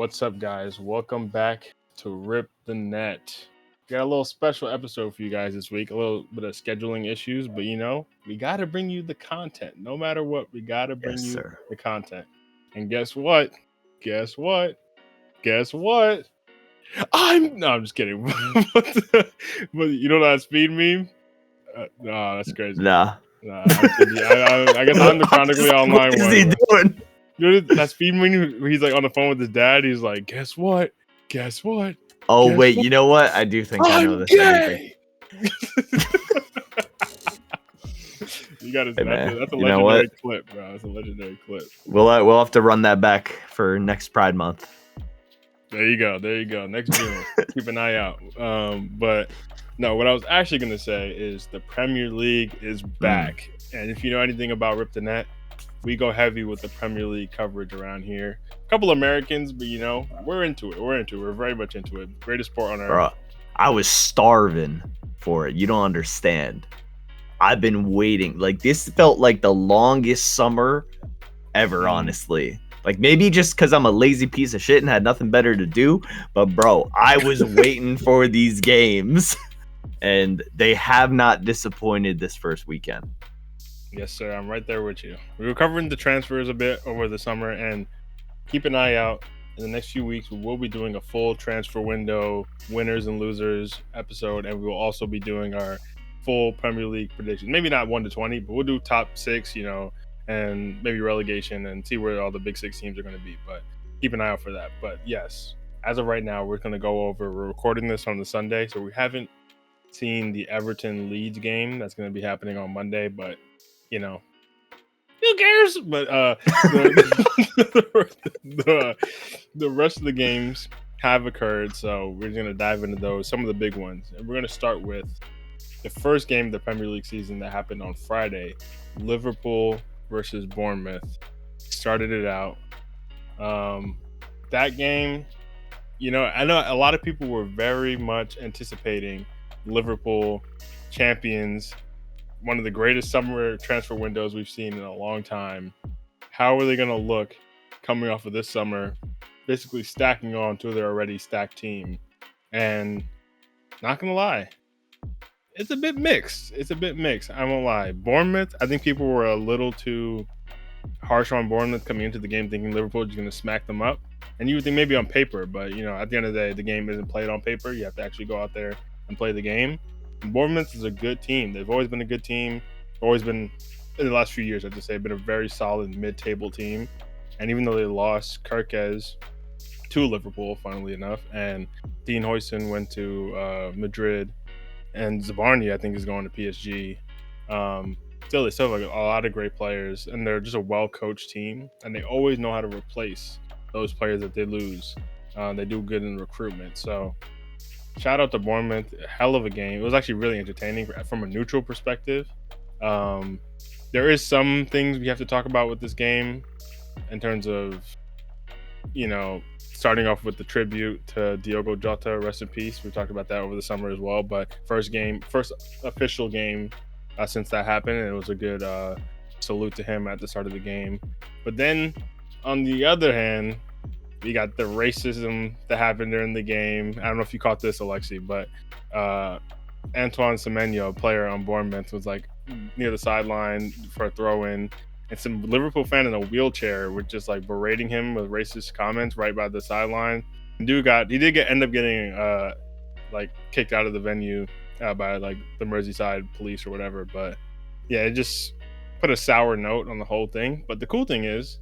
What's up, guys? Welcome back to Rip the Net. Got a little special episode for you guys this week. A little bit of scheduling issues, but we got to bring you the content. No matter what, we got to bring you the content. And guess what? Guess what? Guess what? I'm just kidding. But you know that speed meme? No, that's crazy. Nah. I guess I'm the chronically online one. What is he doing? You know that speed meme where he's like on the phone with his dad? He's like, guess what? Guess what? Oh, Guess wait. what? You know what? I do think I know this. Gay! You got to. That's a legendary clip, bro. That's a legendary clip. We'll have to run that back for next Pride Month. There you go. Next June. Keep an eye out. But no, what I was actually going to say is the Premier League is back. And if you know anything about Rip the Net, we go heavy with the Premier League coverage around here. A couple Americans, but we're into it. We're very much into it. Greatest sport on earth. Bro, I was starving for it. You don't understand. I've been waiting. Like, this felt like the longest summer ever, honestly. Like, maybe just because I'm a lazy piece of shit and had nothing better to do. But, bro, I was waiting for these games. And they have not disappointed this first weekend. Yes, sir. I'm right there with you. We were covering the transfers a bit over the summer, and keep an eye out. In the next few weeks, we will be doing a full transfer window winners and losers episode, and we will also be doing our full Premier League predictions. Maybe not 1 to 20, but we'll do top 6, and maybe relegation and see where all the big 6 teams are going to be. But keep an eye out for that. But yes, as of right now, we're going to go over. We're recording this on the Sunday, so we haven't seen the Everton Leeds game that's going to be happening on Monday, but who cares? But the rest of the games have occurred, so we're going to dive into those, some of the big ones. And we're going to start with the first game of the Premier League season that happened on Friday. Liverpool versus Bournemouth started it out. That game, I know a lot of people were very much anticipating Liverpool champions, one of the greatest summer transfer windows we've seen in a long time. How are they going to look coming off of this summer, basically stacking on to their already stacked team? And not going to lie, it's a bit mixed. I won't lie. Bournemouth, I think people were a little too harsh on Bournemouth coming into the game thinking Liverpool is going to smack them up. And you would think maybe on paper, but, at the end of the day, the game isn't played on paper. You have to actually go out there and play the game. Bournemouth is a good team. They've always been a good team. Always been, in the last few years, I'd just say, been a very solid mid-table team. And even though they lost Kirkez to Liverpool, funnily enough, and Dean Huijsen went to Madrid, and Zabarni, I think, is going to PSG. Still, they still have a lot of great players, and they're just a well-coached team, and they always know how to replace those players that they lose. They do good in recruitment, so shout out to Bournemouth. Hell of a game. It was actually really entertaining from a neutral perspective. There is some things we have to talk about with this game in terms of, starting off with the tribute to Diogo Jota, rest in peace. We talked about that over the summer as well. But first official game since that happened, and it was a good salute to him at the start of the game. But then, on the other hand, we got the racism that happened during the game. I don't know if you caught this, Alexi, but Antoine Semenyo, a player on Bournemouth, was like near the sideline for a throw-in, and some Liverpool fan in a wheelchair were just like berating him with racist comments right by the sideline. He did end up getting kicked out of the venue by like the Merseyside police or whatever. But yeah, it just put a sour note on the whole thing. But the cool thing is,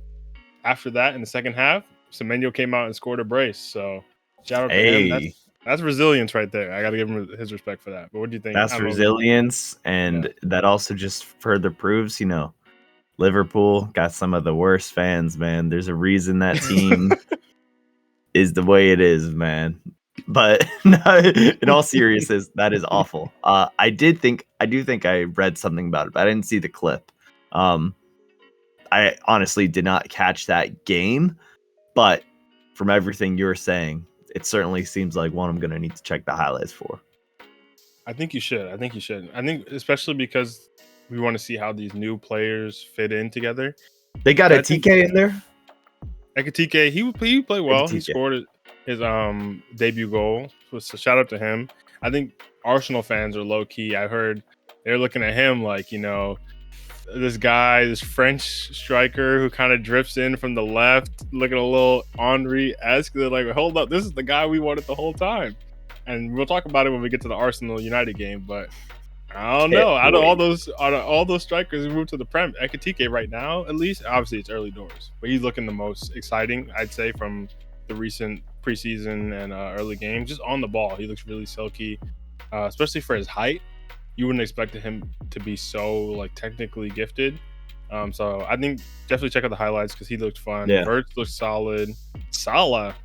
after that, in the second half, Semenyo came out and scored a brace. So shout out to him. That's resilience right there. I got to give him his respect for that. But what do you think? That's resilience. And that also just further proves, Liverpool got some of the worst fans, man. There's a reason that team is the way it is, man. But in all seriousness, that is awful. I do think I read something about it, but I didn't see the clip. I honestly did not catch that game, but from everything you're saying, it certainly seems like one I'm going to need to check the highlights for. I think you should. I think especially because we want to see how these new players fit in together. They got a TK in there? Ekitike, he played well. He Ekitike. scored his debut goal. So shout out to him. I think Arsenal fans are low key. I heard they're looking at him like, this guy, this French striker who kind of drifts in from the left, looking a little Henry-esque. They're like, hold up, this is the guy we wanted the whole time. And we'll talk about it when we get to the Arsenal United game, but I don't know. Out of all those strikers who moved to the Prem, Ekitike right now, at least, obviously it's early doors, but he's looking the most exciting, I'd say, from the recent preseason and early games. Just on the ball, he looks really silky, especially for his height. You wouldn't expect him to be so like technically gifted. So I think definitely check out the highlights because he looked fun. Yeah. Verts looked solid. Salah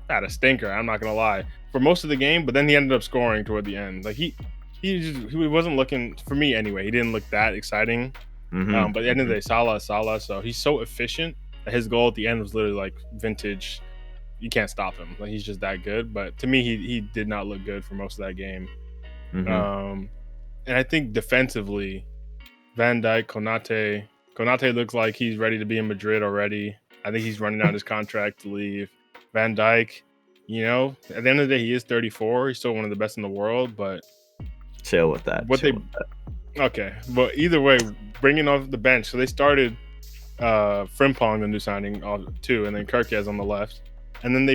had a stinker. I'm not gonna lie for most of the game, but then he ended up scoring toward the end. Like he wasn't looking, for me anyway. He didn't look that exciting. Mm-hmm. But at the end of the day, Salah. So he's so efficient that his goal at the end was literally like vintage. You can't stop him. Like he's just that good. But to me, he did not look good for most of that game. Mm-hmm. And I think defensively, Van Dijk, Konate looks like he's ready to be in Madrid already. I think he's running out his contract to leave. Van Dijk, at the end of the day, he is 34. He's still one of the best in the world, but chill with that. Okay, but either way, bringing off the bench. So they started Frimpong, the new signing, too, and then Kirkes on the left, and then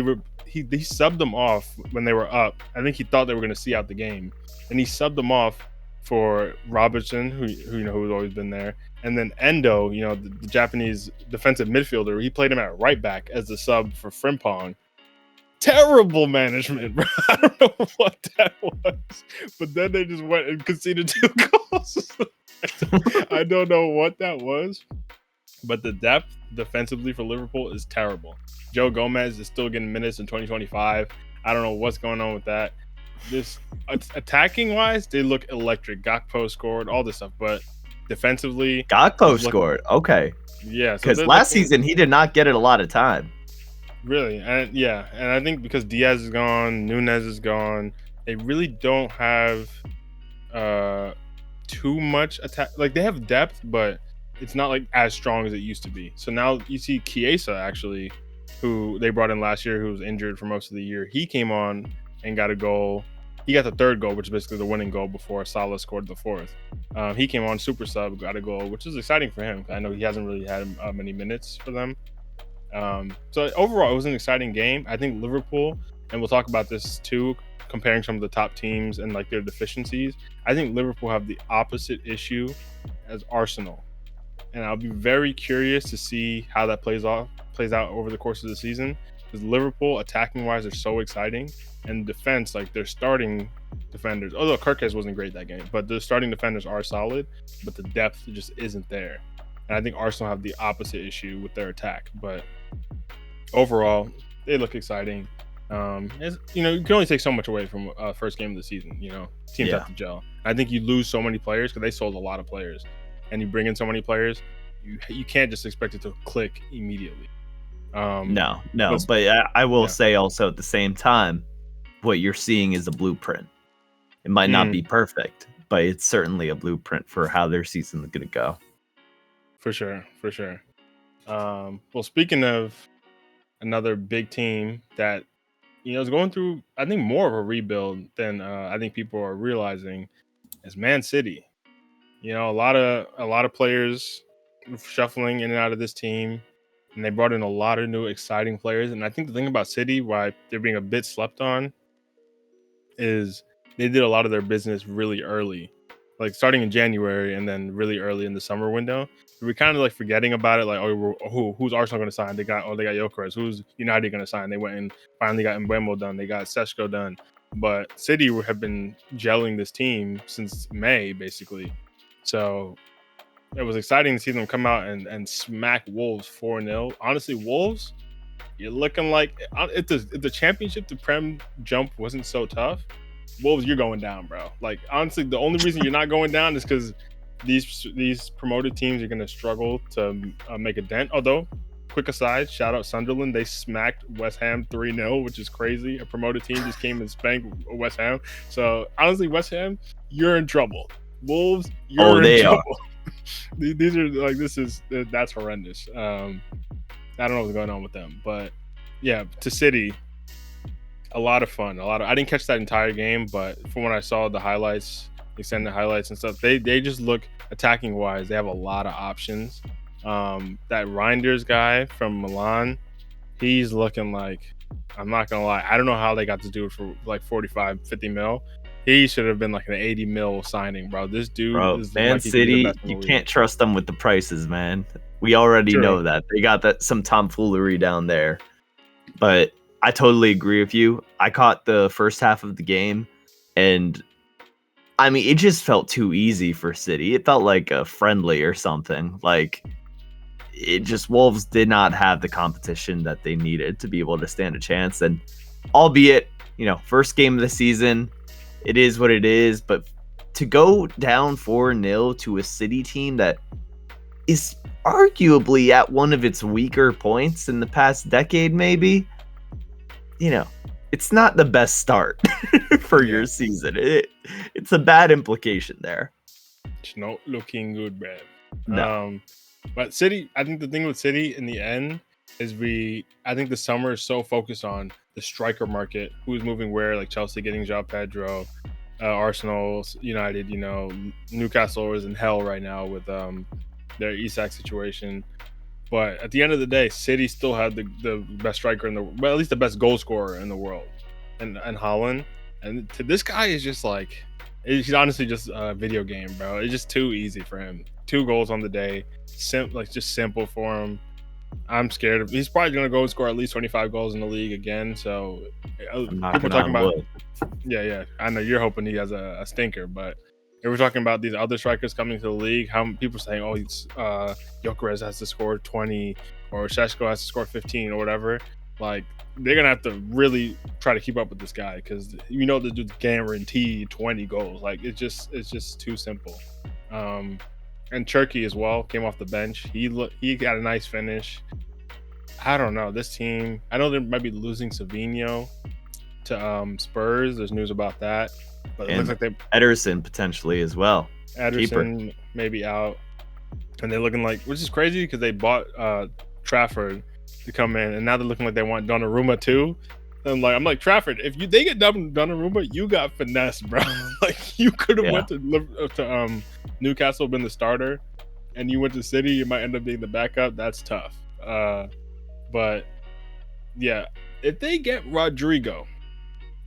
he subbed them off when they were up. I think he thought they were going to see out the game, and he subbed them off for Robertson, who's always been there, and then Endo, the Japanese defensive midfielder. He played him at right back as the sub for Frimpong. Terrible management, bro. I don't know what that was, but then they just went and conceded 2 goals. I don't know what that was, but the depth defensively for Liverpool is terrible. Joe Gomez is still getting minutes in 2025. I don't know what's going on with that. This attacking wise, they look electric. Gakpo scored, all this stuff, but defensively, Gakpo scored. Okay, yeah, because last season he did not get it a lot of time. Really, and I think because Diaz is gone, Nunez is gone, they really don't have too much attack. Like they have depth, but it's not like as strong as it used to be. So now you see Chiesa actually, who they brought in last year, who was injured for most of the year. He came on and got a goal. He got the 3rd goal, which is basically the winning goal before Salah scored the 4th. He came on super sub, got a goal, which is exciting for him. I know he hasn't really had many minutes for them. So overall, it was an exciting game. I think Liverpool, and we'll talk about this too, comparing some of the top teams and like their deficiencies. I think Liverpool have the opposite issue as Arsenal, and I'll be very curious to see how that plays out over the course of the season. Because Liverpool, attacking wise, are so exciting, and defense, like their starting defenders, although Kirkes wasn't great that game, but the starting defenders are solid, but the depth just isn't there. And I think Arsenal have the opposite issue with their attack, but overall, they look exciting. You can only take so much away from first game of the season. Teams have to gel. I think you lose so many players because they sold a lot of players, and you bring in so many players, you can't just expect it to click immediately. No, but I will say also at the same time, what you're seeing is a blueprint. It might not be perfect, but it's certainly a blueprint for how their season is going to go. For sure. Well, speaking of another big team that is going through, I think, more of a rebuild than I think people are realizing, is Man City. A lot of players shuffling in and out of this team, and they brought in a lot of new exciting players. And I think the thing about City, why they're being a bit slept on, is they did a lot of their business really early, like starting in January and then really early in the summer window. We're kind of like forgetting about it. Like, who's Arsenal going to sign? They got Gyökeres. Who's United going to sign? They went and finally got Mbeumo done. They got Seshko done. But City have been gelling this team since May, basically. So it was exciting to see them come out and smack Wolves 4-0. Honestly, Wolves, you're looking like if the championship to Prem jump wasn't so tough, Wolves, you're going down, bro. Like, honestly, the only reason you're not going down is because these promoted teams are going to struggle to make a dent. Although, quick aside, shout out Sunderland. They smacked West Ham 3-0, which is crazy. A promoted team just came and spanked West Ham. So, honestly, West Ham, you're in trouble. Wolves, you're in trouble. These are like, that's horrendous. I don't know what's going on with them, but yeah, to City, a lot of fun. I didn't catch that entire game, but from when I saw the highlights, extended highlights and stuff, they just look attacking wise. They have a lot of options. That Reinders guy from Milan, he's looking like, I'm not gonna lie, I don't know how they got this dude for like 45, 50 mil. He should have been like an 80 mil signing, bro. This dude Bro, is Man lucky to be the City, best in the you league. can't trust them with the prices, man. We already True. know that. They got some tomfoolery down there. But I totally agree with you. I caught the first half of the game, and I mean, it just felt too easy for City. It felt like a friendly or something. Like, it just, Wolves did not have the competition that they needed to be able to stand a chance. And albeit, first game of the season, it is what it is. But to go down 4-0 to a City team that is arguably at one of its weaker points in the past decade, maybe, it's not the best start for your season. It's a bad implication there. It's not looking good, man. No. But City, I think the thing with City in the end is I think the summer is so focused on the striker market, who's moving where, like Chelsea getting João Pedro, Arsenal, United, Newcastle is in hell right now with their Isak situation. But at the end of the day, City still had the best striker at least the best goal scorer in the world, and Haaland. And this guy is just like, he's honestly just a video game, bro. It's just too easy for him. 2 goals on the day, just simple for him. I'm scared of. He's probably gonna go and score at least 25 goals in the league again. So people are talking about. Yeah. I know you're hoping he has a stinker, but if we're talking about these other strikers coming to the league, how people are saying, oh, Gyökeres has to score 20 or Šeško has to score 15 or whatever. Like, they're gonna have to really try to keep up with this guy because the dude's guaranteed 20 goals. Like, it's just too simple. And Turkey as well came off the bench. He got a nice finish. I don't know this team. I know they might be losing Savinho to Spurs. There's news about that, but it looks like Ederson potentially as well. Ederson maybe out, and they're looking like, which is crazy because they bought Trafford to come in, and now they're looking like they want Donnarumma too. And I'm like Trafford, if they get Donnarumma, you got finesse, bro. Like, you could have went to Newcastle, been the starter, and you went to City, you might end up being the backup. That's tough. But yeah, if they get Rodrigo,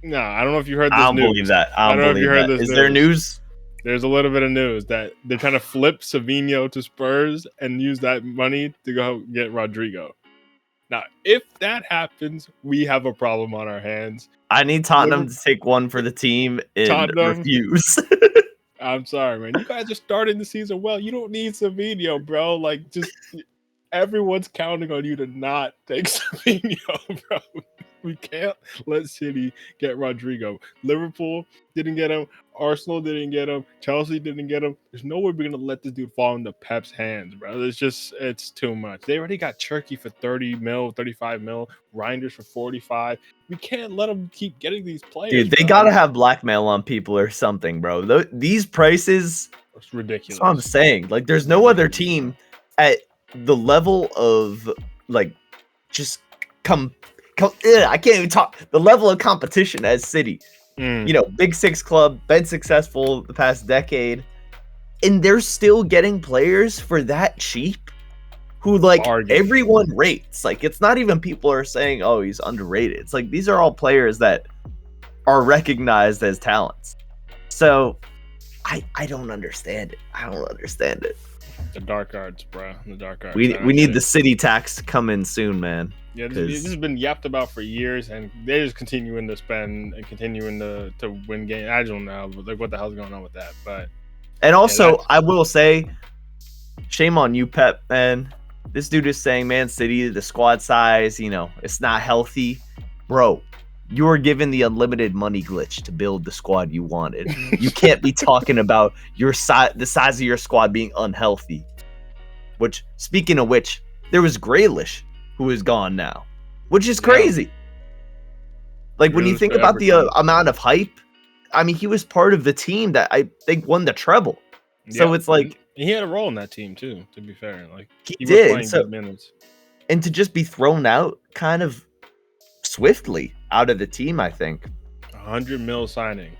I don't know if you heard this news. I don't believe that. I don't know if you heard this. Is there news? There's a little bit of news that they're trying to flip Savinho to Spurs and use that money to go get Rodrigo. Now, if that happens, we have a problem on our hands. I need Tottenham to take one for the team and refuse. I'm sorry, man. You guys are starting the season well. You don't need Savinho, bro. Like, just everyone's counting on you to not take Savinho, bro. We can't let City get Rodrigo. Liverpool didn't get him. Arsenal didn't get him. Chelsea didn't get him. There's no way we're going to let this dude fall into Pep's hands, bro. It's too much. They already got Turkey for 30 mil, 35 mil, Reinders for 45. We can't let them keep getting these players. Dude, they got to have blackmail on people or something, bro. These prices, it's ridiculous. That's what I'm saying. Like, there's no other team at the level of, like, just I can't even talk. The level of competition as City. Big Six club, been successful the past decade, and they're still getting players for that cheap who, like, everyone rates. Like, it's not even people are saying, oh, he's underrated. It's like, these are all players that are recognized as talents. So I don't understand it. I don't understand it. The dark arts, bro. The dark arts. We need the City tax to come in soon, man. Yeah, this has been yapped about for years, and they're just continuing to spend and continuing to win games. I don't know, but like, what the hell's going on with that? And also, I will say, shame on you, Pep, man. This dude is saying, Man City, the squad size, it's not healthy. Bro, you were given the unlimited money glitch to build the squad you wanted. You can't be talking about the size of your squad being unhealthy. Which, speaking of which, there was Grealish, who is gone now, which is crazy. Like, when you think about the amount of hype, I mean, he was part of the team that I think won the treble. So it's like, he had a role in that team too, to be fair. Like, he did. Was playing good minutes. and to just be thrown out kind of swiftly out of the team, I think. 100 mil signing.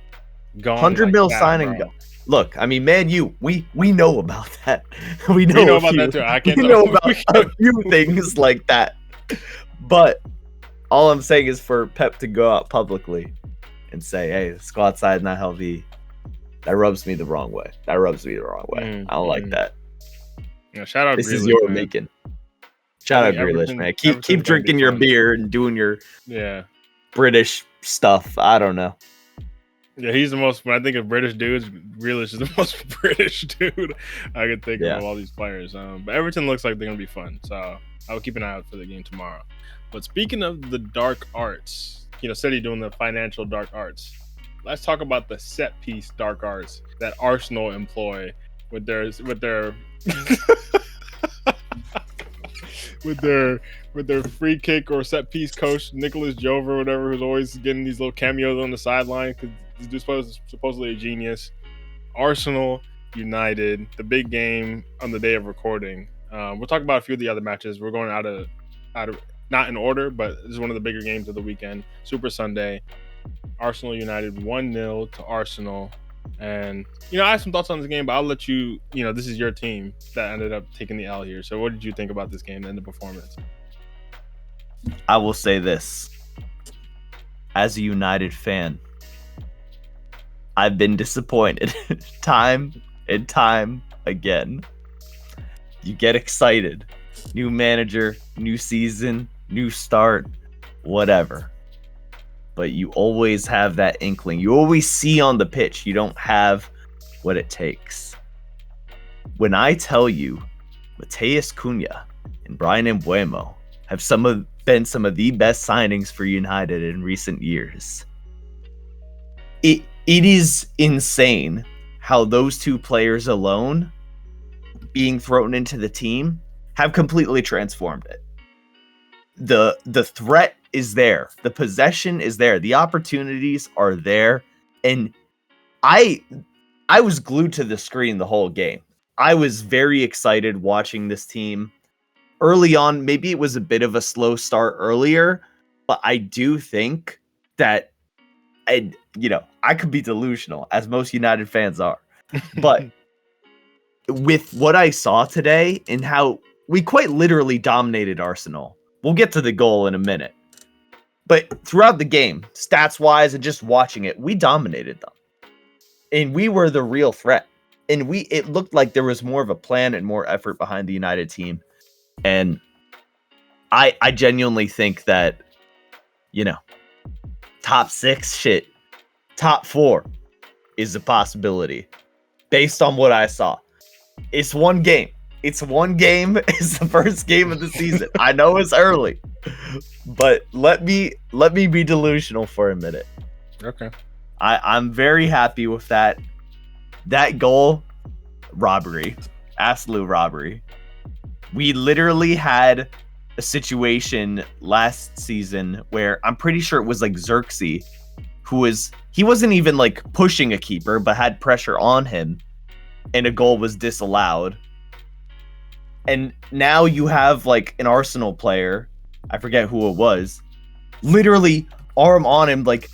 Gone 100 like mil that, signing. bro. Look, I mean, man, we know about that. We We know a about few, that too. I can't we tell. know about a few things like that. But all I'm saying is for Pep to go out publicly and say, hey, the squad side not healthy, that rubs me the wrong way. I don't like that. Yeah, shout out This Grealish, is your man. making. Shout out Grealish, man. Keep drinking your beer and doing your British stuff. I don't know. Yeah, he's the most. When I think of British dudes, Grealish is the most British dude I could think of all these players. But Everton looks like they're gonna be fun, so I will keep an eye out for the game tomorrow. But speaking of the dark arts, City doing the financial dark arts. Let's talk about the set piece dark arts that Arsenal employ with their with their free kick or set piece coach Nicholas Jove or whatever, who's always getting these little cameos on the sideline because this dude's supposedly a genius. Arsenal United, the big game on the day of recording. We'll talk about a few of the other matches. We're going out of not in order, but this is one of the bigger games of the weekend. Super Sunday. Arsenal United 1-0 to Arsenal. And, I have some thoughts on this game, but I'll let you, this is your team that ended up taking the L here. So what did you think about this game and the performance? I will say this. As a United fan, I've been disappointed time and time again. You get excited. New manager, new season, new start, whatever. But you always have that inkling. You always see on the pitch you don't have what it takes. When I tell you Mateus Cunha and Brian Mbeumo have been some of the best signings for United in recent years, it is insane how those two players alone being thrown into the team have completely transformed it. The threat is there. The possession is there. The opportunities are there. And I was glued to the screen the whole game. I was very excited watching this team. Early on, maybe it was a bit of a slow start earlier, but I do think that, I could be delusional, as most United fans are. But with what I saw today and how we quite literally dominated Arsenal, we'll get to the goal in a minute. But throughout the game, stats-wise and just watching it, we dominated them. And we were the real threat. And it looked like there was more of a plan and more effort behind the United team. And I genuinely think that, top 6, top 4 is a possibility based on what I saw. It's one game. It's the first game of the season. I know it's early, but let me be delusional for a minute. Okay. I'm very happy with that. That goal, robbery, absolute robbery. We literally had a situation last season where I'm pretty sure it was like Xerxes, he wasn't even like pushing a keeper, but had pressure on him, and a goal was disallowed. And now you have like an Arsenal player, I forget who it was, literally arm on him, like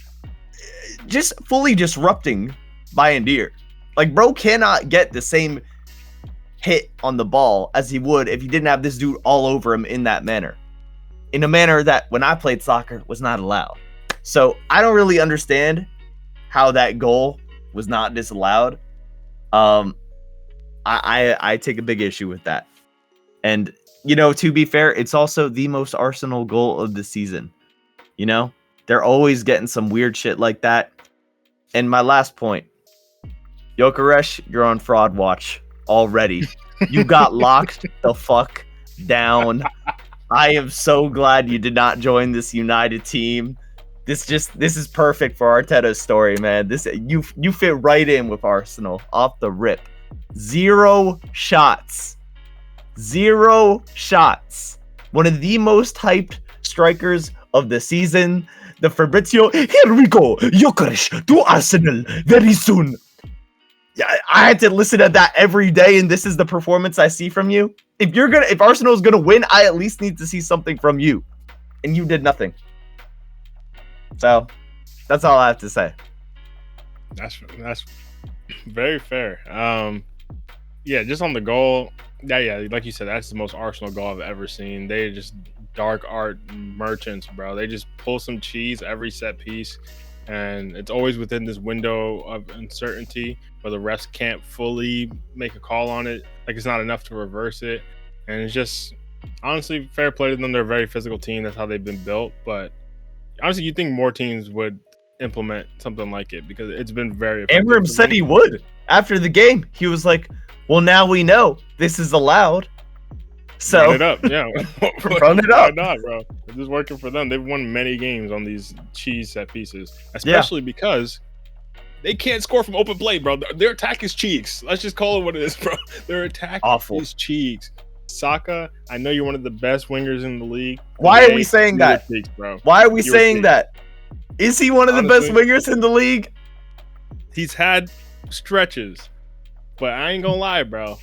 just fully disrupting Bayern. Like, bro cannot get the same hit on the ball as he would if he didn't have this dude all over him in that manner. In a manner that when I played soccer was not allowed. So I don't really understand how that goal was not disallowed. I take a big issue with that. And, to be fair, it's also the most Arsenal goal of the season. They're always getting some weird shit like that. And my last point, Gyökeres, you're on fraud watch already. You got locked the fuck down. I am so glad you did not join this United team. This is perfect for Arteta's story, man. You fit right in with Arsenal off the rip. 0 shots. 0 shots. One of the most hyped strikers of the season. The Fabrizio, here we go. Gyökeres to Arsenal very soon. Yeah, I had to listen to that every day, and this is the performance I see from you. If Arsenal's gonna win, I at least need to see something from you, and you did nothing. So that's all I have to say. That's very fair. Yeah, just on the goal. Yeah, like you said, that's the most Arsenal goal I've ever seen. They're just dark art merchants, bro. They just pull some cheese every set piece, and it's always within this window of uncertainty where the refs can't fully make a call on it. Like it's not enough to reverse it, and it's just honestly fair play to them. They're a very physical team. That's how they've been built. But honestly, you think more teams would implement something like it because it's been very effective. Amram said he would after the game. He was like, "Well, now we know this is allowed. So run it up, yeah. Run it up. Why not, bro? This is working for them. They've won many games on these cheese set pieces, especially because they can't score from open play, bro. Their attack is cheeks. Let's just call it what it is, bro. Their attack is cheeks. Saka, I know you're one of the best wingers in the league. Why are we saying that? Cheeks, bro. Why are we saying that? Is he one of the best wingers in the league? He's had stretches, but I ain't gonna lie, bro.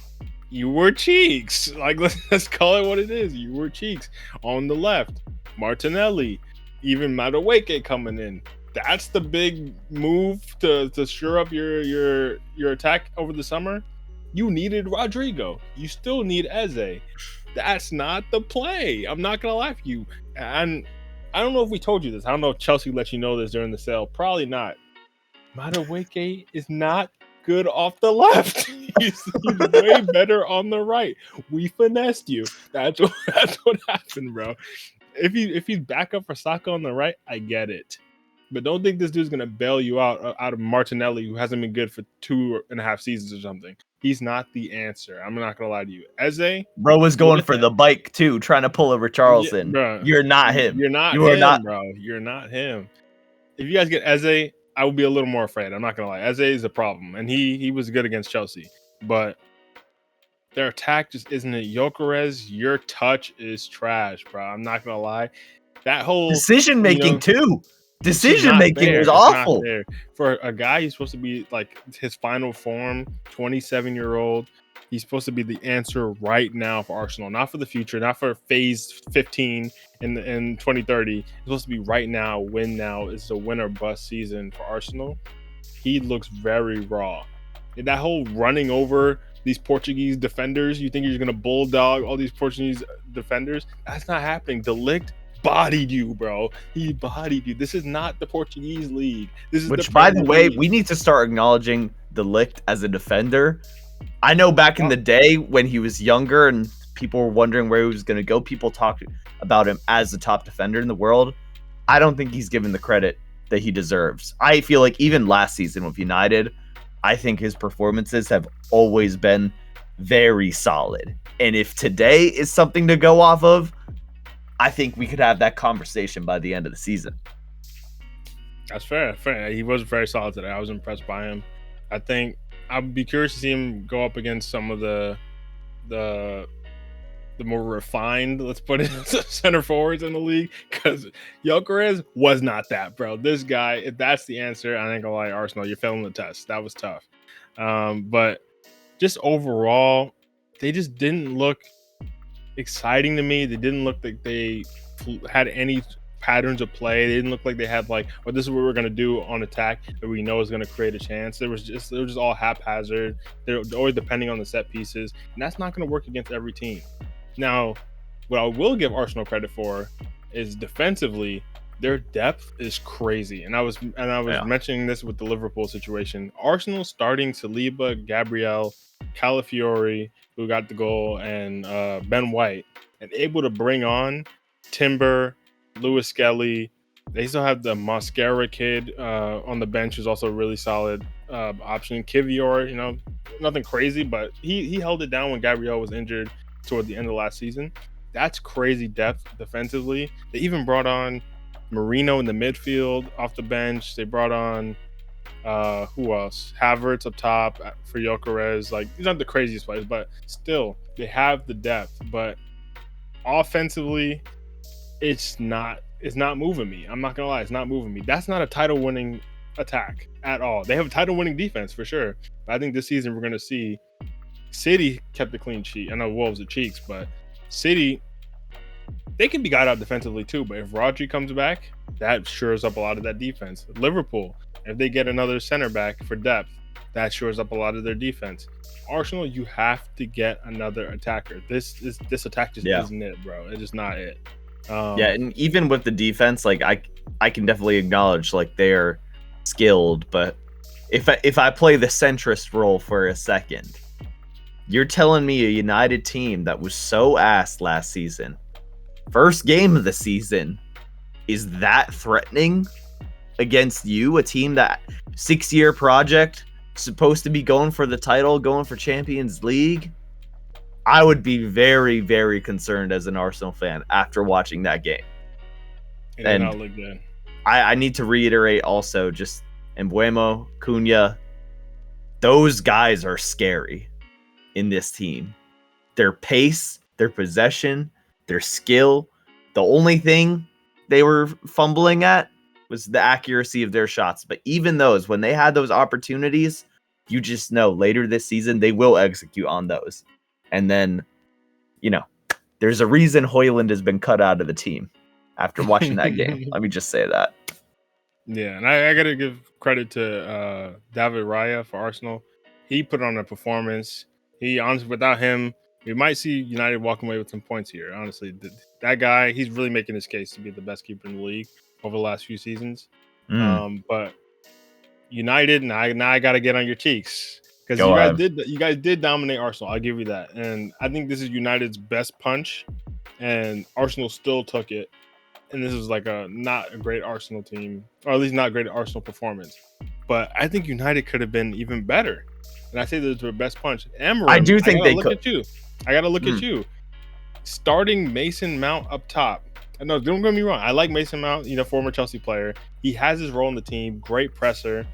You were cheeks. Like, let's call it what it is. You were cheeks on the left. Martinelli, even Madueke coming in. That's the big move to shore up your attack over the summer. You needed Rodrigo. You still need Eze. That's not the play. I'm not gonna lie for you. And I don't know if we told you this. I don't know if Chelsea let you know this during the sale. Probably not. Madueke is not good off the left. He's way better on the right. We finessed you. That's what happened, bro. If he's back up for Saka on the right, I get it. But don't think this dude's gonna bail you out of Martinelli, who hasn't been good for 2.5 seasons or something. He's not the answer. I'm not gonna lie to you. Eze, bro, was going for the bike too, trying to pull over Richarlison. Bro, you're not him. You're not him, bro. You're not him. If you guys get Eze, I would be a little more afraid. I'm not gonna lie. Eze is a problem, and he was good against Chelsea, but their attack just isn't it. Gyökeres, your touch is trash, bro. I'm not gonna lie. That whole decision making too. Decision making is awful for a guy who's supposed to be like his final form. 27-year-old. He's supposed to be the answer right now for Arsenal, not for the future, not for phase 15 in 2030. It's supposed to be right now, win now. It's a win or bust season for Arsenal. He looks very raw. And that whole running over these Portuguese defenders, you think you're going to bulldog all these Portuguese defenders? That's not happening. De Ligt bodied you, bro. He bodied you. This is not the Portuguese league. This is which, by the way, we need to start acknowledging De Ligt as a defender. I know back in the day when he was younger and people were wondering where he was going to go, people talked about him as the top defender in the world. I don't think he's given the credit that he deserves. I feel like even last season with United, I think his performances have always been very solid. And if today is something to go off of, I think we could have that conversation by the end of the season. That's fair. He was very solid today. I was impressed by him. I think I'd be curious to see him go up against some of the more refined, let's put it, center forwards in the league, because Gyökeres was not that, bro. This guy, if that's the answer, I ain't gonna lie, Arsenal, you're failing the test. That was tough. But just overall, they just didn't look exciting to me. They didn't look like they had any patterns of play. They didn't look like they had like, well, this is what we're gonna do on attack that we know is gonna create a chance. They were just all haphazard. They're always depending on the set pieces, and that's not gonna work against every team. Now, what I will give Arsenal credit for is defensively, their depth is crazy. And I was mentioning this with the Liverpool situation. Arsenal starting Saliba, Gabriel, Calafiori, who got the goal, and Ben White, and able to bring on Timber, Lewis Skelly. They still have the Mosquera kid on the bench, who's also a really solid option. Kivior, nothing crazy, but he held it down when Gabriel was injured toward the end of last season. That's crazy depth defensively. They even brought on Marino in the midfield off the bench. They brought on who else? Havertz up top for Gyökeres. Like, these aren't the craziest players, but still, they have the depth. But offensively, it's not moving me. I'm not gonna lie, it's not moving me. That's not a title-winning attack at all. They have a title-winning defense for sure. But I think this season we're gonna see City kept the clean sheet. I know Wolves are cheeks, but City, they can be got out defensively too. But if Rodri comes back, that shores up a lot of that defense. Liverpool, if they get another center back for depth, that shores up a lot of their defense. Arsenal, you have to get another attacker. This attack just isn't it, bro. It's just not it. And even with the defense, like I can definitely acknowledge like they're skilled, but if I play the centrist role for a second, you're telling me a United team that was so ass last season, first game of the season, is that threatening against you, a team that 6-year project, supposed to be going for the title, going for Champions League? I would be very, very concerned as an Arsenal fan after watching that game. And not look good. I need to reiterate also, just Mbeumo, Cunha, those guys are scary in this team. Their pace, their possession, their skill. The only thing they were fumbling at was the accuracy of their shots. But even those, when they had those opportunities, you just know later this season they will execute on those. And then, there's a reason Højlund has been cut out of the team after watching that game. Let me just say that. Yeah, and I got to give credit to David Raya for Arsenal. He put on a performance. He honestly, without him, we might see United walking away with some points here. Honestly, that guy, he's really making his case to be the best keeper in the league over the last few seasons. But United, now I got to get on your cheeks because you guys did dominate Arsenal. I'll give you that, and I think this is United's best punch, and Arsenal still took it. And this is like not a great Arsenal team, or at least not a great Arsenal performance. But I think United could have been even better. And I say this is their best punch. Amorim, I do think they could. I got to look at you. Starting Mason Mount up top. No, don't get me wrong. I like Mason Mount, former Chelsea player. He has his role in the team. Great presser.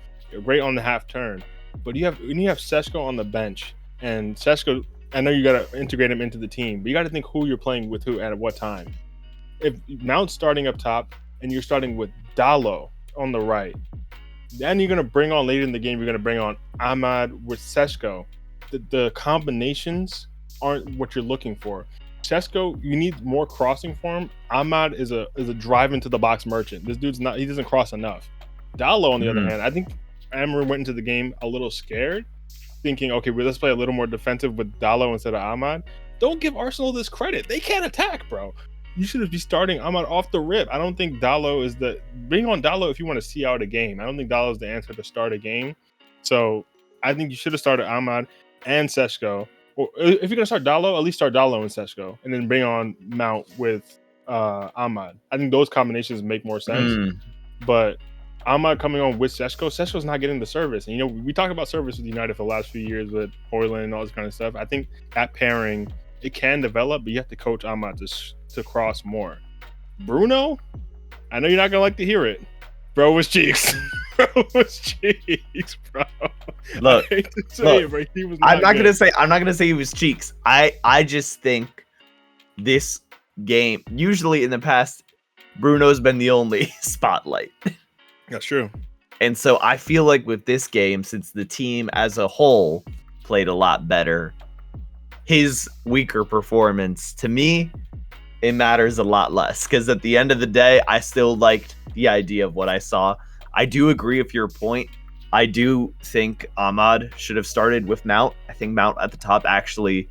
Great on the half turn. But when you have Šeško on the bench, and Šeško, I know you got to integrate him into the team, but you got to think who you're playing with who at what time. If Mount's starting up top and you're starting with Dalot on the right, then you're going to bring on later in the game, you're going to bring on Ahmad with Šeško. The combinations aren't what you're looking for. Šeško, you need more crossing for him. Ahmad is a drive into the box merchant. This dude's he doesn't cross enough. Dalot, on the other hand, I think Amorim went into the game a little scared, thinking, okay, let's play a little more defensive with Dalot instead of Ahmad. Don't give Arsenal this credit. They can't attack, bro. You should be starting Ahmad off the rip. I don't think Dalot is bring on Dalot if you want to see out a game. I don't think Dalot is the answer to start a game. So I think you should have started Ahmad and Šeško. Or if you're gonna start Dalot, at least start Dalot and Šeško, and then bring on Mount with Ahmad. I think those combinations make more sense. But Ahmad coming on with Šeško's not getting the service. And we talk about service with United for the last few years with Højlund and all this kind of stuff. I think that pairing, it can develop, but you have to coach Ahmad to cross more. Bruno, I know you're not gonna like to hear it. Bro was cheeks. Bro was cheeks, bro. Look, I hate to say it, but he was I'm not gonna say he was cheeks. I just think this game, usually in the past, Bruno's been the only spotlight. That's true. And so I feel like with this game, since the team as a whole played a lot better, his weaker performance, to me, it matters a lot less. Because at the end of the day, I still liked the idea of what I saw. I do agree with your point. I do think Ahmad should have started with Mount. I think Mount at the top actually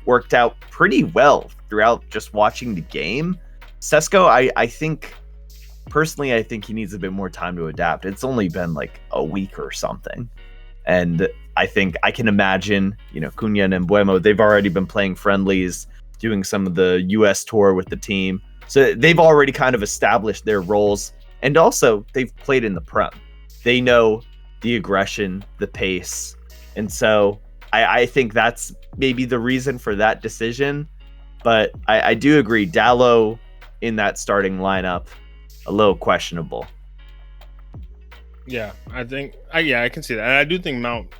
worked out pretty well throughout just watching the game. Šeško, I think, personally, I think he needs a bit more time to adapt. It's only been like a week or something. And I think I can imagine, Cunha and Mbeumo, they've already been playing friendlies, doing some of the US tour with the team. So they've already kind of established their roles. And also, they've played in the Prem. They know the aggression, the pace. And so I think that's maybe the reason for that decision. But I do agree, Dalot in that starting lineup, a little questionable. Yeah, I think, I can see that. And I do think Mount,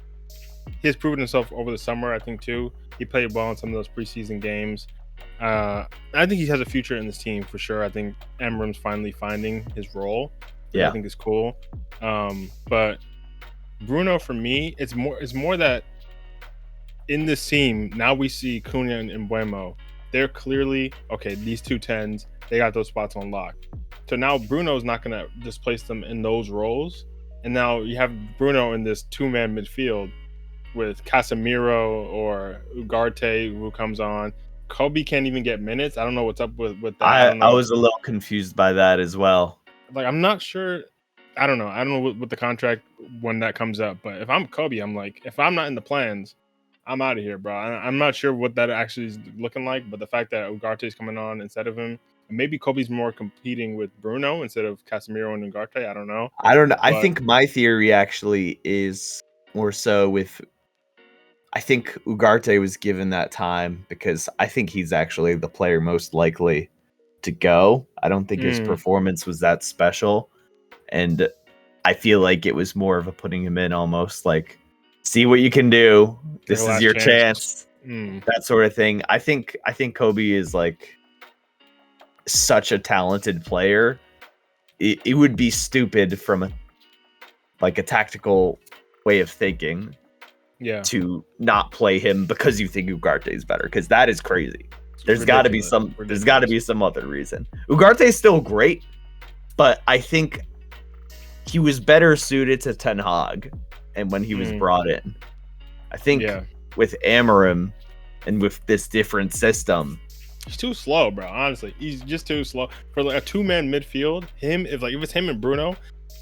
he has proven himself over the summer, I think, too. He played well in some of those preseason games. I think he has a future in this team for sure. I think Amorim's finally finding his role. Yeah, I think it's cool. But Bruno, for me, it's more that in this team, now we see Cunha and Mbuemo. They're clearly, okay, these two tens, they got those spots on lock. So now Bruno's not going to displace them in those roles. And now you have Bruno in this two-man midfield with Casemiro or Ugarte who comes on. Kobe can't even get minutes. I don't know what's up with that. I don't I know. was a little confused by that as well. Like, I'm not sure. I don't know. I don't know what the contract when that comes up. But if I'm Kobe, I'm like, if I'm not in the plans, I'm out of here, bro. I'm not sure what that actually is looking like. But the fact that Ugarte is coming on instead of him, and maybe Kobe's more competing with Bruno instead of Casemiro and Ugarte. I don't know. I don't know. I But think my theory actually is more so with. I think Ugarte was given that time because I think he's actually the player most likely to go. I don't think his performance was that special. And I feel like it was more of a putting him in almost like, see what you can do. This is your chance. That sort of thing. I think Kobe is like such a talented player. It would be stupid from a tactical way of thinking. Yeah. To not play him because you think Ugarte is better, because that is crazy. There's got to be some. There's got to be some other reason. Ugarte is still great, but I think he was better suited to Ten Hag, and when he was brought in, I think with Amorim and with this different system, he's too slow, bro. Honestly, he's just too slow for like a two-man midfield. If it's him and Bruno.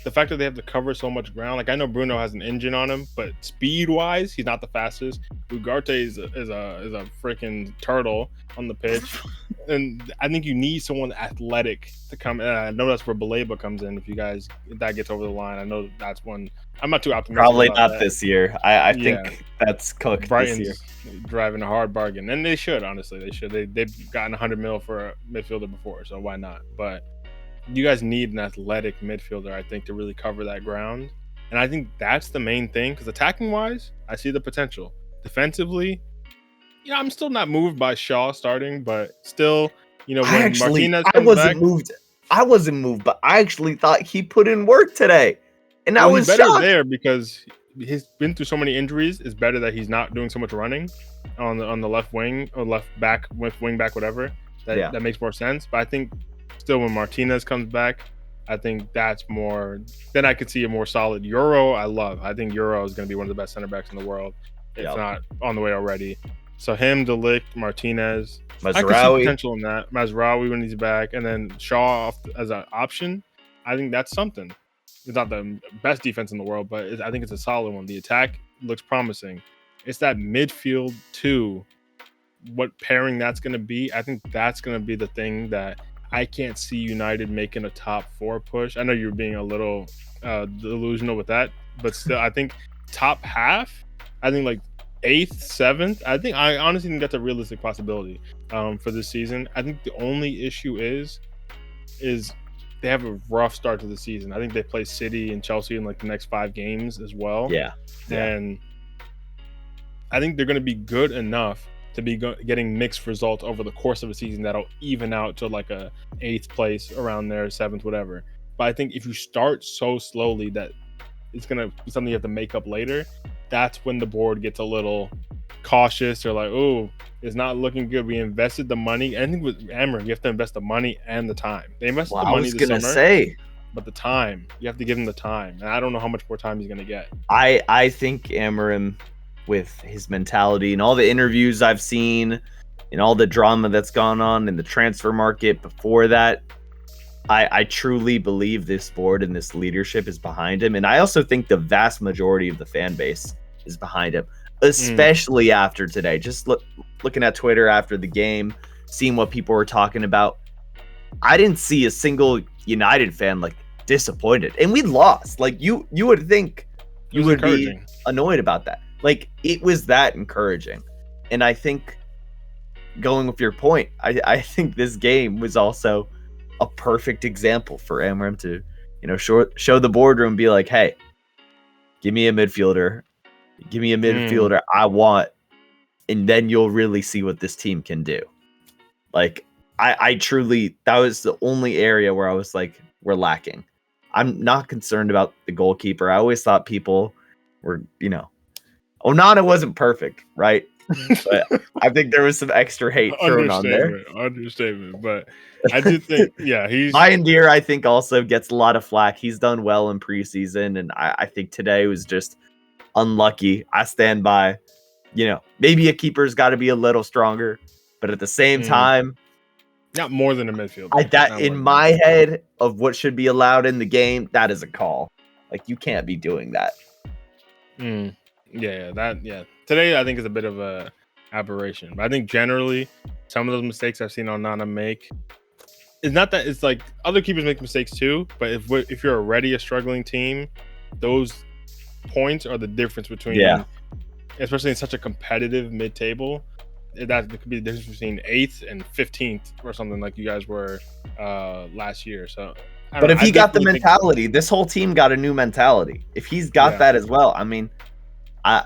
The fact that they have to cover so much ground, like I know Bruno has an engine on him, but speed-wise, he's not the fastest. Ugarte is a freaking turtle on the pitch, and I think you need someone athletic to come. I know that's where Baleba comes in. If that gets over the line, I know that's one. I'm not too optimistic. Probably not this year. I think that's cooked Brighton's this year. Driving a hard bargain, and they should honestly. They should. They've gotten 100 mil for a midfielder before, so why not? But you guys need an athletic midfielder, I think, to really cover that ground. And I think that's the main thing, because attacking-wise, I see the potential. Defensively, I'm still not moved by Shaw starting, but still, when Martinez comes back... I wasn't moved, but I actually thought he put in work today. And I was better shocked. There because he's been through so many injuries. It's better that he's not doing so much running on the left wing or left back, with wing back, whatever. That makes more sense. But I think still when Martinez comes back, I think that's more. Then I could see a more solid Euro. I think Euro is going to be one of the best center backs in the world, if not on the way already. So him, De Ligt, Martinez, Mazraoui. I could see potential in that. Mazraoui when he's back, and then Shaw as an option. I think that's something. It's not the best defense in the world, but I think it's a solid one. The attack looks promising. It's that midfield too. What pairing that's going to be? I think that's going to be the thing that I can't see United making a top 4 push. I know you're being a little delusional with that, but still, I think top half, I think like 8th, 7th, I honestly think that's a realistic possibility for this season. I think the only issue is they have a rough start to the season. I think they play City and Chelsea in like the next 5 games as well. Yeah. And I think they're going to be good enough to be getting mixed results over the course of a season that'll even out to like a 8th place around there, 7th, whatever. But I think if you start so slowly that it's going to be something you have to make up later, that's when the board gets a little cautious. They're like, oh, it's not looking good. We invested the money. I think with Amorim, you have to invest the money and the time. They invested the money this summer, but the time, you have to give him the time. And I don't know how much more time he's going to get. I think Amorim, with his mentality and all the interviews I've seen and all the drama that's gone on in the transfer market before that, I truly believe this board and this leadership is behind him. And I also think the vast majority of the fan base is behind him, especially after today. Just looking at Twitter after the game, seeing what people were talking about. I didn't see a single United fan like disappointed, and we lost. Like you would think you would be annoyed about that. Like, it was that encouraging. And I think, going with your point, I think this game was also a perfect example for Amorim to, show the boardroom, be like, hey, give me a midfielder. Give me a midfielder I want. And then you'll really see what this team can do. Like, I truly, that was the only area where I was like, we're lacking. I'm not concerned about the goalkeeper. I always thought people were, Onana wasn't perfect, right? But I think there was some extra hate thrown on there. Understatement. But I do think, yeah, he's Ryan Deere, I think, also gets a lot of flack. He's done well in preseason, and I think today was just unlucky. I stand by, maybe a keeper's got to be a little stronger, but at the same time, not more than a midfielder. That in my head of what should be allowed in the game, that is a call. Like, you can't be doing that. Yeah. Today I think is a bit of a aberration, but I think generally some of those mistakes I've seen Onana make, it's not that it's like other keepers make mistakes too, but if you're already a struggling team, those points are the difference between, especially in such a competitive mid-table, that could be the difference between 8th and 15th or something like you guys were last year. So, but if he got the mentality, this whole team got a new mentality. If he's got that as well, I mean, I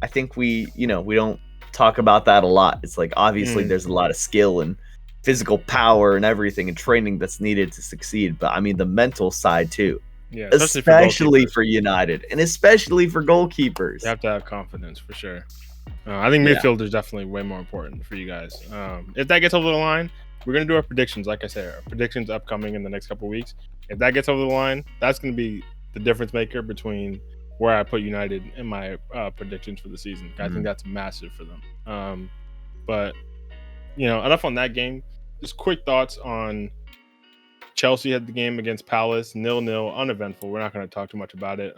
think we don't talk about that a lot. It's like, obviously there's a lot of skill and physical power and everything and training that's needed to succeed. But I mean, the mental side too. Yeah, especially for United and especially for goalkeepers. You have to have confidence for sure. I think midfield is definitely way more important for you guys. If that gets over the line, we're going to do our predictions. Like I said, our predictions upcoming in the next couple of weeks. If that gets over the line, that's going to be the difference maker between where I put United in my predictions for the season. I think that's massive for them. But, enough on that game. Just quick thoughts on Chelsea had the game against Palace, 0-0, uneventful. We're not going to talk too much about it.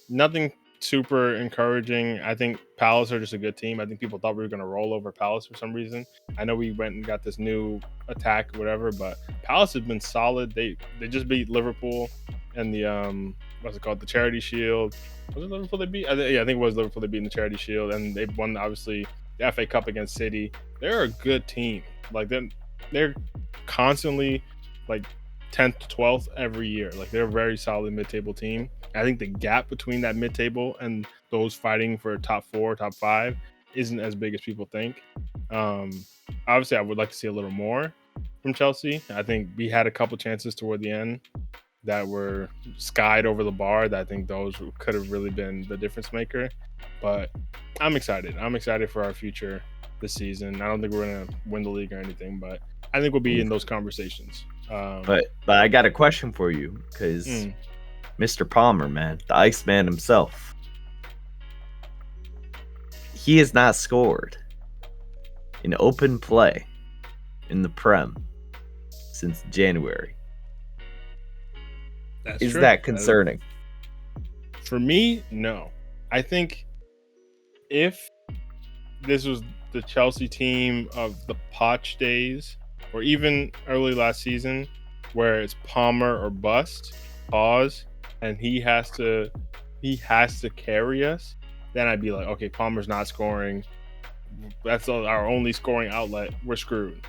Nothing super encouraging. I think Palace are just a good team. I think people thought we were going to roll over Palace for some reason. I know we went and got this new attack, whatever, but Palace has been solid. They just beat Liverpool and the what's it called, the Charity Shield. Was it Liverpool they beat? I think it was Liverpool they beat in the Charity Shield, and they won obviously the FA Cup against City. They're a good team. Like they're constantly like 10th to 12th every year. Like, they're a very solid mid-table team. I think the gap between that mid-table and those fighting for top 4, top 5 isn't as big as people think. Obviously, I would like to see a little more from Chelsea. I think we had a couple chances toward the end that were skied over the bar that I think those could have really been the difference maker. But I'm excited. I'm excited for our future this season. I don't think we're going to win the league or anything, but I think we'll be in those conversations. But I got a question for you, because Mr. Palmer, man, the Iceman himself, he has not scored in open play in the Prem since January. Is that concerning? For me, no. I think if this was the Chelsea team of the Poch days, or even early last season, where it's Palmer or bust, and he has to carry us, then I'd be like, okay, Palmer's not scoring. That's our only scoring outlet. We're screwed.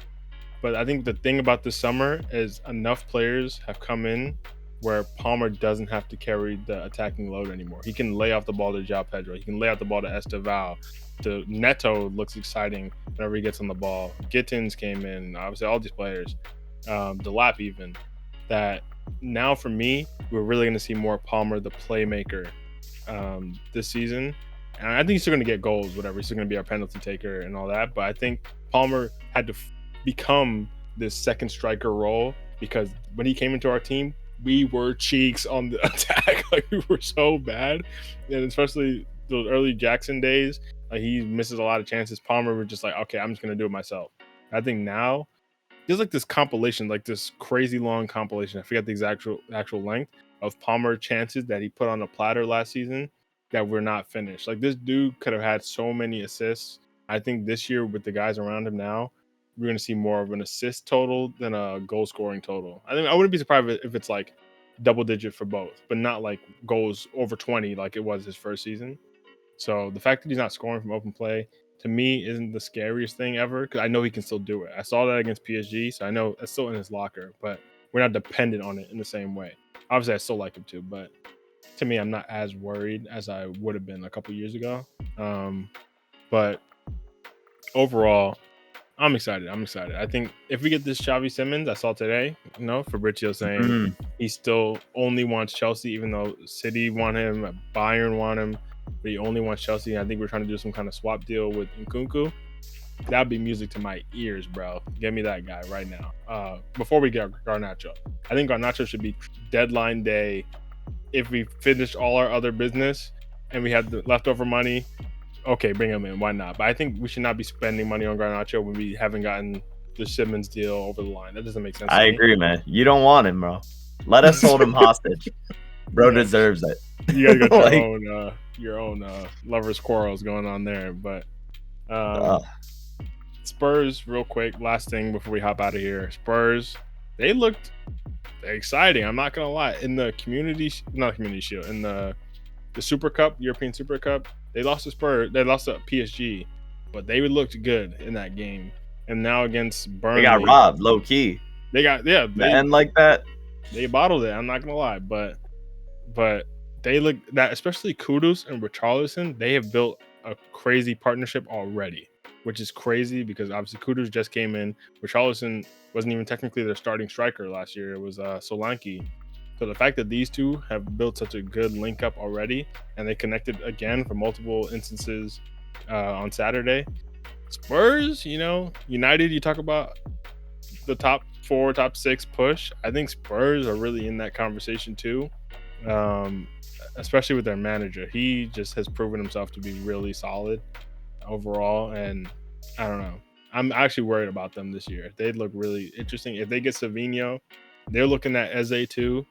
But I think the thing about this summer is enough players have come in where Palmer doesn't have to carry the attacking load anymore. He can lay off the ball to João Pedro. He can lay off the ball to Estevao. To Neto looks exciting whenever he gets on the ball. Gittins came in. Obviously, all these players. Delap even. That now for me, we're really going to see more Palmer, the playmaker, this season. And I think he's still going to get goals, whatever. He's still going to be our penalty taker and all that. But I think Palmer had to become this second striker role, because when he came into our team, we were cheeks on the attack. Like, we were so bad. And especially those early Jackson days, like, he misses a lot of chances. Palmer was just like, okay, I'm just going to do it myself. I think now there's like this compilation, like this crazy long compilation. I forget the actual length of Palmer chances that he put on a platter last season that were not finished. Like, this dude could have had so many assists. I think this year with the guys around him now, we're going to see more of an assist total than a goal scoring total. I think I wouldn't be surprised if it's like double digit for both, but not like goals over 20 like it was his first season. So the fact that he's not scoring from open play, to me, isn't the scariest thing ever, because I know he can still do it. I saw that against PSG, so I know it's still in his locker, but we're not dependent on it in the same way. Obviously, I still like him too, but to me, I'm not as worried as I would have been a couple years ago. But overall, I'm excited. I think if we get this Xavi Simons, I saw today, Fabrizio saying he still only wants Chelsea, even though City want him, Bayern want him. but he only wants Chelsea. And I think we're trying to do some kind of swap deal with Nkunku. That'd be music to my ears, bro. Give me that guy right now. Before we get Garnacho, I think Garnacho should be deadline day. If we finish all our other business and we have the leftover money, okay, bring him in. Why not? But I think we should not be spending money on Garnacho when we haven't gotten the Simmons deal over the line. That doesn't make sense. I agree, man. You don't want him, bro. Let us hold him hostage. Bro deserves it. You guys got your own lovers' quarrels going on there. But Spurs, real quick, last thing before we hop out of here. Spurs, they looked exciting. I'm not gonna lie. In the not community shield, in the Super Cup, European Super Cup, they lost to Spurs. They lost to PSG, but they looked good in that game. And now against Burnley, they got robbed, low key. They end like that. They bottled it. I'm not gonna lie, but they look that, especially Kudus and Richarlison. They have built a crazy partnership already, which is crazy because obviously Kudus just came in. Richarlison wasn't even technically their starting striker last year. It was Solanke. So the fact that these two have built such a good link up already, and they connected again for multiple instances on Saturday. Spurs, United, you talk about the top 4, top 6 push. I think Spurs are really in that conversation too, especially with their manager. He just has proven himself to be really solid overall, and I don't know. I'm actually worried about them this year. They look really interesting. If they get Savinho, they're looking at Eze too.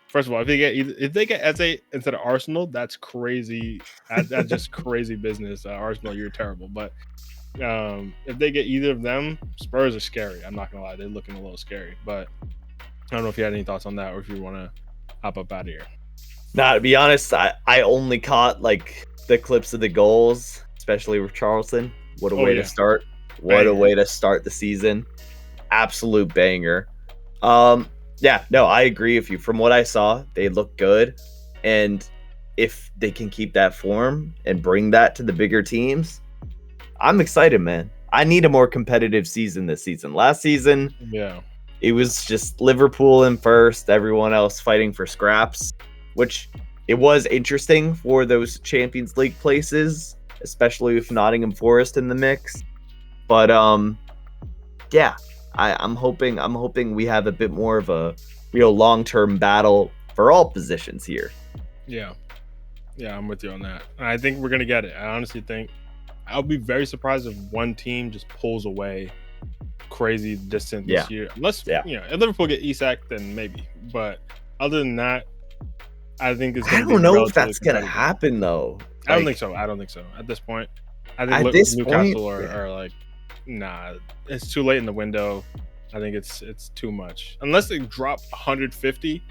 First of all, if they get Eze instead of Arsenal, that's crazy. That's just crazy business. Arsenal, you're terrible. But if they get either of them, Spurs are scary. I'm not gonna lie, they're looking a little scary. But I don't know if you had any thoughts on that, or if you want to hop up out of here. Nah, to be honest, I only caught like the clips of the goals, especially with Charleston. What a way to start! What a way to start the season! Absolute banger. Yeah, no, I agree with you. From what I saw, they look good. And if they can keep that form and bring that to the bigger teams, I'm excited, man. I need a more competitive season this season. Last season, it was just Liverpool in first, everyone else fighting for scraps, which it was interesting for those Champions League places, especially with Nottingham Forest in the mix. But yeah. I'm hoping we have a bit more of a real long-term battle for all positions here. Yeah, I'm with you on that. I think we're gonna get it. I honestly think I'll be very surprised if one team just pulls away crazy distant this year. Unless if Liverpool get Isak, then maybe. But other than that, I think it's gonna I don't know if that's gonna happen though. I don't think so. At this point, I think Newcastle are like, nah, it's too late in the window. I think it's too much. Unless they drop 150,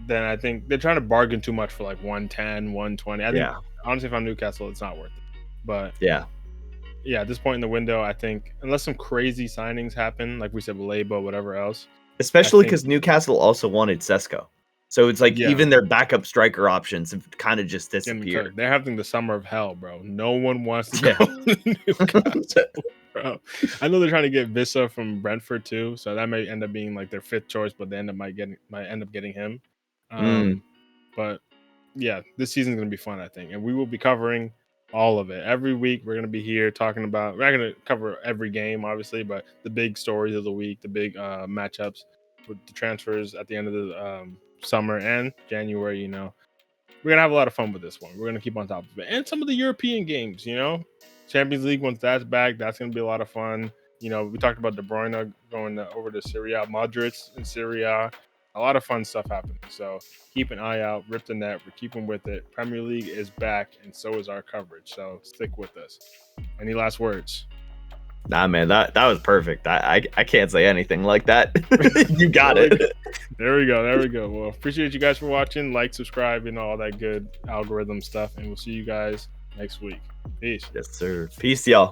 then I think they're trying to bargain too much for like 110, 120. I think honestly, if I'm Newcastle, it's not worth it. But yeah, at this point in the window, I think unless some crazy signings happen, like we said, Labo, whatever else. Especially because Newcastle also wanted Sesko. So it's like even their backup striker options have kind of just disappeared. They're having the summer of hell, bro. No one wants to go to Newcastle, bro. I know they're trying to get Vissa from Brentford too, so that may end up being like their 5th choice, but they might end up getting him. But yeah, this season's gonna be fun, I think, and we will be covering all of it every week. We're gonna be here talking about. We're not gonna cover every game, obviously, but the big stories of the week, the big matchups with the transfers at the end of the summer and January. We're gonna have a lot of fun with this one. We're gonna keep on top of it, and some of the European games. Champions League, once that's back, that's gonna be a lot of fun. We talked about De Bruyne going over to Syria, Modric in Syria. A lot of fun stuff happening. So keep an eye out. Rip the net. We're keeping with it. Premier League is back, and so is our coverage. So stick with us. Any last words? Nah, man, that was perfect. I can't say anything like that. You got it. There we go. Well, appreciate you guys for watching. Like, subscribe, and all that good algorithm stuff. And we'll see you guys next week. Peace. Yes, sir. Peace, y'all.